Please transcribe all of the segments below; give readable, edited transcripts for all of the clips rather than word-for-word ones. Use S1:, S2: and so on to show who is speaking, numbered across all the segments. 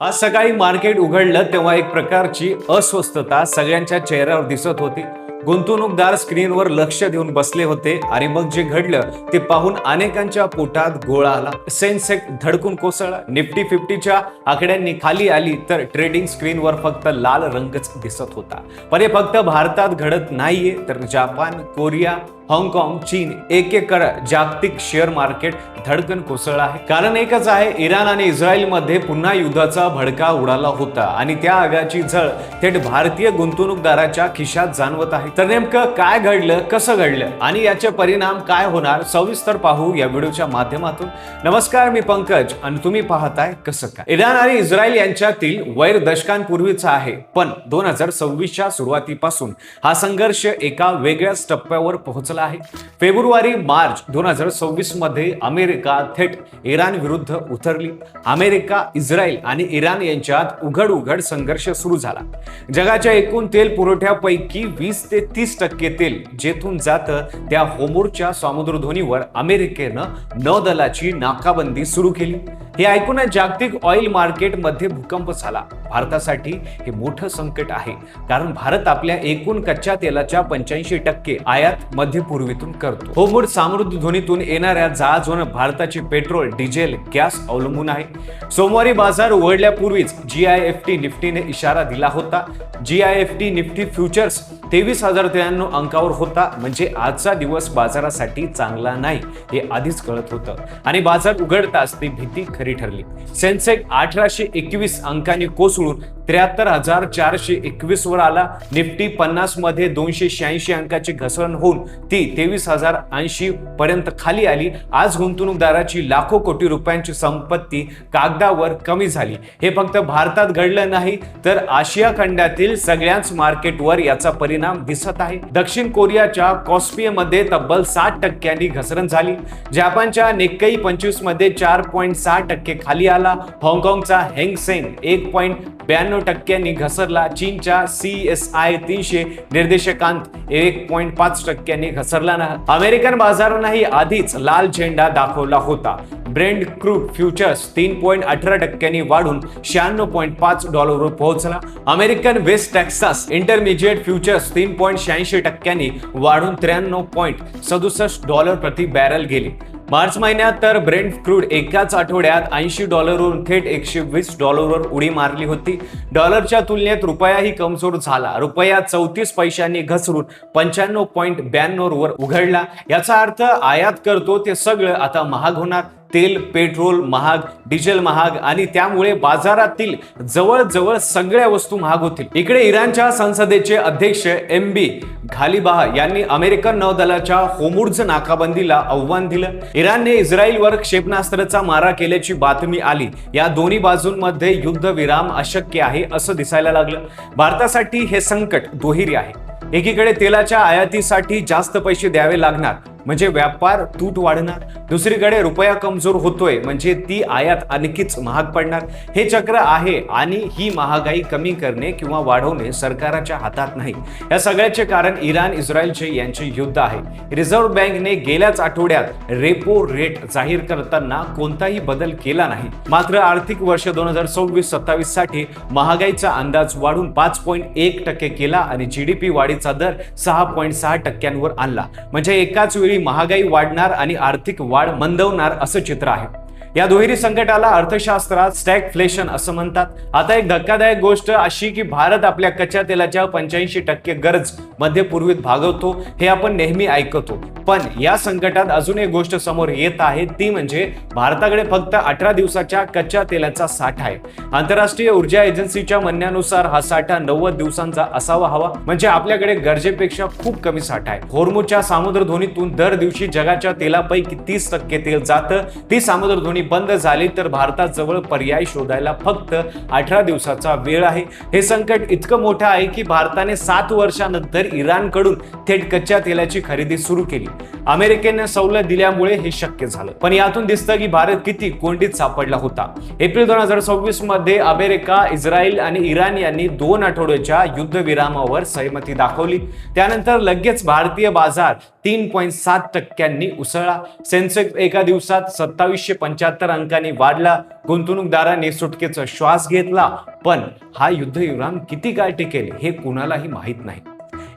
S1: आज सकाळी मार्केट उघडलं तेव्हा एक प्रकारची अस्वस्थता सगळ्यांच्या चेहऱ्यावर दिसत होती. गुंतवणूकदार स्क्रीनवर लक्ष देऊन बसले होते आणि मग जे घडलं ते पाहून अनेकांच्या पोटात गोळा आला. सेन्सेक्स धडकून कोसळला. निफ्टी 50च्या आकड्यांनी खाली आली तर ट्रेडिंग स्क्रीनवर फक्त लाल रंगच दिसत होता. पण हे फक्त भारतात घडत नाहीये, तर जपान, कोरिया, हाँगकाँग, चीन एक एक करत जागतिक शेअर मार्केट धडकन कोसळलं आहे. कारण एकच आहे, इराण आणि इस्रायल मध्ये पुन्हा युद्धाचा भडका उडाला होता आणि त्या आगाची झळ थेट भारतीय गुंतवणूकदाराच्या खिशात जाणवत आहे. तर नेमकं काय घडलं, कसं घडलं आणि याचे परिणाम काय होणार, सविस्तर पाहू या व्हिडिओच्या माध्यमातून. नमस्कार, मी पंकज आणि तुम्ही पाहताय कसं काय. इराण आणि इस्रायल यांच्यातील वैर दशकांपूर्वीचा आहे, पण 2026च्या सुरुवातीपासून हा संघर्ष एका वेगळ्याच टप्प्यावर पोहोचला आहे. फेब्रुवारी-मार्च 2026 मध्ये अमेरिका थेट इराण विरुद्ध उतरली. अमेरिका, इस्रायल आणि इराण यांच्यात उघड संघर्ष सुरू झाला. जगाच्या एकूण तेल पुरवठ्यापैकी 20 ते 30% तेल जेथून जातं त्या होर्मुझच्या सामुद्रधुनीवर अमेरिकेनं नौदलाची नाकाबंदी सुरू केली. हे ऐकूनच जागतिक ऑइल मार्केटमध्ये भूकंप झाला. भारतासाठी हे मोठं संकट आहे, कारण भारत आपल्या एकूण कच्च्या तेलाच्या 85% आयात मध्य पूर्वेतून करतो. होर्मुझ सामुद्रधुनीतून येणाऱ्या जहाजांवर भारताची पेट्रोल, डिझेल, गॅस अवलंबून आहे. सोमवारी बाजार उघडल्यापूर्वीच GIFT निफ्टीने इशारा दिला होता. GIFT निफ्टी फ्युचर्स 23,093 अंकावर होता. म्हणजे आजचा दिवस बाजारासाठी चांगला नाही हे आधीच कळत होतं आणि बाजार उघडताच ती भीती खरी ठरली. सेन्सेक्स 1821 अंकांनी कोसळून 73,421 वर आला. निफ्टी 50 मध्ये 286 अंकाची घसरण होऊन ती 23,080 पर्यंत खाली आली. आज गुंतवणूकदाराची लाखो कोटी रुपयांची संपत्ती कागदावर कमी झाली. हे फक्त भारतात घडलं नाही, तर आशिया खंडातील सगळ्याच मार्केटवर याचा परिणाम दिसत आहे. दक्षिण कोरियाच्या कॉस्पिमध्ये तब्बल 60% घसरण झाली. जपानच्या निक्केई 25 मध्ये 4.6% खाली आला. हाँगकाँगचा हँग सेंग 1.92% घसरला. चीनच्या CSI 300 निर्देशकांत 1.5% घसरला ना. अमेरिकन बाजारांनाही आधीच लाल झेंडा दाखवला होता. ब्रेंट क्रूड फ्युचर्स 3.18% वाढून $96.5 वर पोहोचला. American West Texas intermediate futures 3.86% वाढून $93.67 प्रति बॅरल गेले. मार्च महिन्यात तर ब्रेंट क्रूड एकाच आठवड्यात $80 वरून थेट $120 वर उडी मारली होती. डॉलरच्या तुलनेत रुपयाही कमजोर झाला. रुपया 34 पैशांनी घसरून 95.92 वर उघडला. याचा अर्थ आयात करतो ते सगळं आता महाग होणार. तेल, पेट्रोल महाग, डिझेल महाग आणि त्यामुळे बाजारातील जवळजवळ सगळ्या वस्तू महाग होतील. इकडे इराणच्या संसदेचे अध्यक्ष MB घालिबाह यांनी अमेरिकन नौदलाच्या होर्मुझ नाकाबंदीला आव्हान दिलं. इराणने इस्रायलवर क्षेपणास्त्राचा मारा केल्याची बातमी आली. या दोन्ही बाजूंमध्ये युद्धविराम अशक्य आहे असं दिसायला लागलं. भारतासाठी हे संकट दुहेरी आहे. एकीकडे तेलाच्या आयातीसाठी जास्त पैसे द्यावे लागणार, म्हणजे व्यापार तूट वाढणार. दुसरीकडे रुपया कमजोर होतोय, म्हणजे ती आयात आणखीच महाग पडणार. हे चक्र आहे आणि ही महागाई कमी करणे किंवा वाढवणे सरकारच्या हातात नाही. या सगळ्याचे कारण इराण इस्रायलचे यांचे युद्ध आहे. रिझर्व्ह बँकेने गेल्याच आठवड्यात रेपो रेट जाहीर करताना कोणताही बदल केला नाही. मात्र आर्थिक वर्ष 2026-27 साठी महागाईचा अंदाज वाढून 5.1% केला आणि GDP वाढीचा दर 6.6% आणला. म्हणजे एकाच वेळी महागाई वाढणार आणि आर्थिक वाढ मंदवणार असं चित्र आहे. या दुहेरी संकटाला अर्थशास्त्रात स्टॅगफ्लेशन असं म्हणतात. आता एक धक्कादायक गोष्ट अशी की भारत आपल्या कच्च्या तेलाच्या 85% गरज मध्य पूर्वेत भागवतो, हे आपण नेहमी ऐकतो. पण या संकटात अजून एक गोष्ट समोर येत आहे, ती म्हणजे भारताकडे फक्त 18 दिवसाच्या कच्च्या तेलाचा साठा आहे. आंतरराष्ट्रीय ऊर्जा एजन्सीच्या म्हणण्यानुसार हा साठा 90 दिवसांचा असावा हवा, म्हणजे आपल्याकडे गरजेपेक्षा खूप कमी साठा आहे. होर्मुझच्या सामुद्रधुनीतून दर दिवशी जगाच्या तेलापैकी 30% तेल जातं. ती सामुद्रधुनी बंद झाली तर भारतात जवळ पर्याय शोधायला फक्त 18 दिवसाचा वेळ आहे. हे संकट इतकं मोठं आहे की भारताने 7 वर्षांनंतर इराणकडून थेट कच्च्या तेलाची खरेदी सुरू केली. अमेरिकेने सवलत दिल्यामुळे हे शक्य झालं. पण यातून दिसतं की भारत किती कोंडीत सापडला होता. एप्रिल 2026 मध्ये अमेरिका, इस्रायल आणि इराण यांनी 2 आठवड्याच्या युद्धविरामावर सहमती दाखवली. त्यानंतर लगेच भारतीय बाजार 3.7% उसळला. सेन्सेक्स एका दिवसात 2775 176 अंकांनी वाढला. गुंतवणूकदारांनी सुटकेचा श्वास घेतला. पण हा युद्ध इराण किती काळ टिकेल हे कुणालाही माहीत नाही.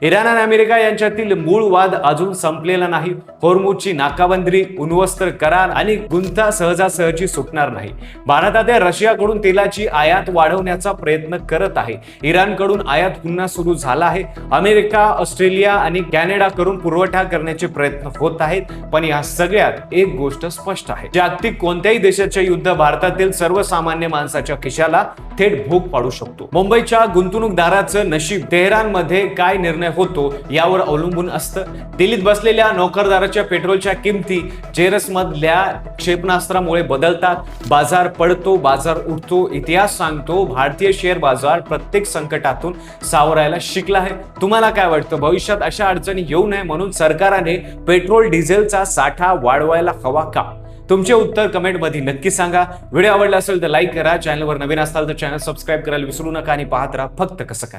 S1: इराण आणि अमेरिका यांच्यातील मूळ वाद अजून संपलेला नाही. होर्मुझची नाकाबंदी, अण्वस्त्र करार आणि गुंता सहजासहजी सुटणार नाही. भारत आता रशियाकडून तेलाची आयात वाढवण्याचा प्रयत्न करत आहे. इराणकडून आयात पुन्हा सुरू झाला आहे. अमेरिका, ऑस्ट्रेलिया आणि कॅनडाकडून पुरवठा करण्याचे प्रयत्न होत आहेत. पण या सगळ्यात एक गोष्ट स्पष्ट आहे, जागतिक कोणत्याही देशाचे युद्ध भारतातील सर्वसामान्य माणसाच्या खिशाला थेट भोग पाडू शकतो. मुंबईच्या गुंतवणूकदाराचं नशीब तेहरानमध्ये काय निर्णय होतो यावर अवलंबून असतं. दिल्लीत बसलेल्या नोकरदाराच्या पेट्रोलच्या किमती चेरसमधल्या क्षेपणास्त्रामुळे बदलतात. बाजार पडतो, बाजार उठतो. इतिहास सांगतो, भारतीय शेअर बाजार प्रत्येक संकटातून सावरायला शिकला आहे. तुम्हाला काय वाटतं, भविष्यात अशा अडचणी येऊ नये म्हणून सरकारने पेट्रोल डिझेलचा साठा वाढवायला हवा का? तुमचे उत्तर कमेंटमध्ये नक्की सांगा. व्हिडिओ आवडला असेल तर लाईक करा. चॅनलवर नवीन असाल तर चॅनल सबस्क्राईब करायला विसरू नका आणि पाहत राहा फक्त कसं काय.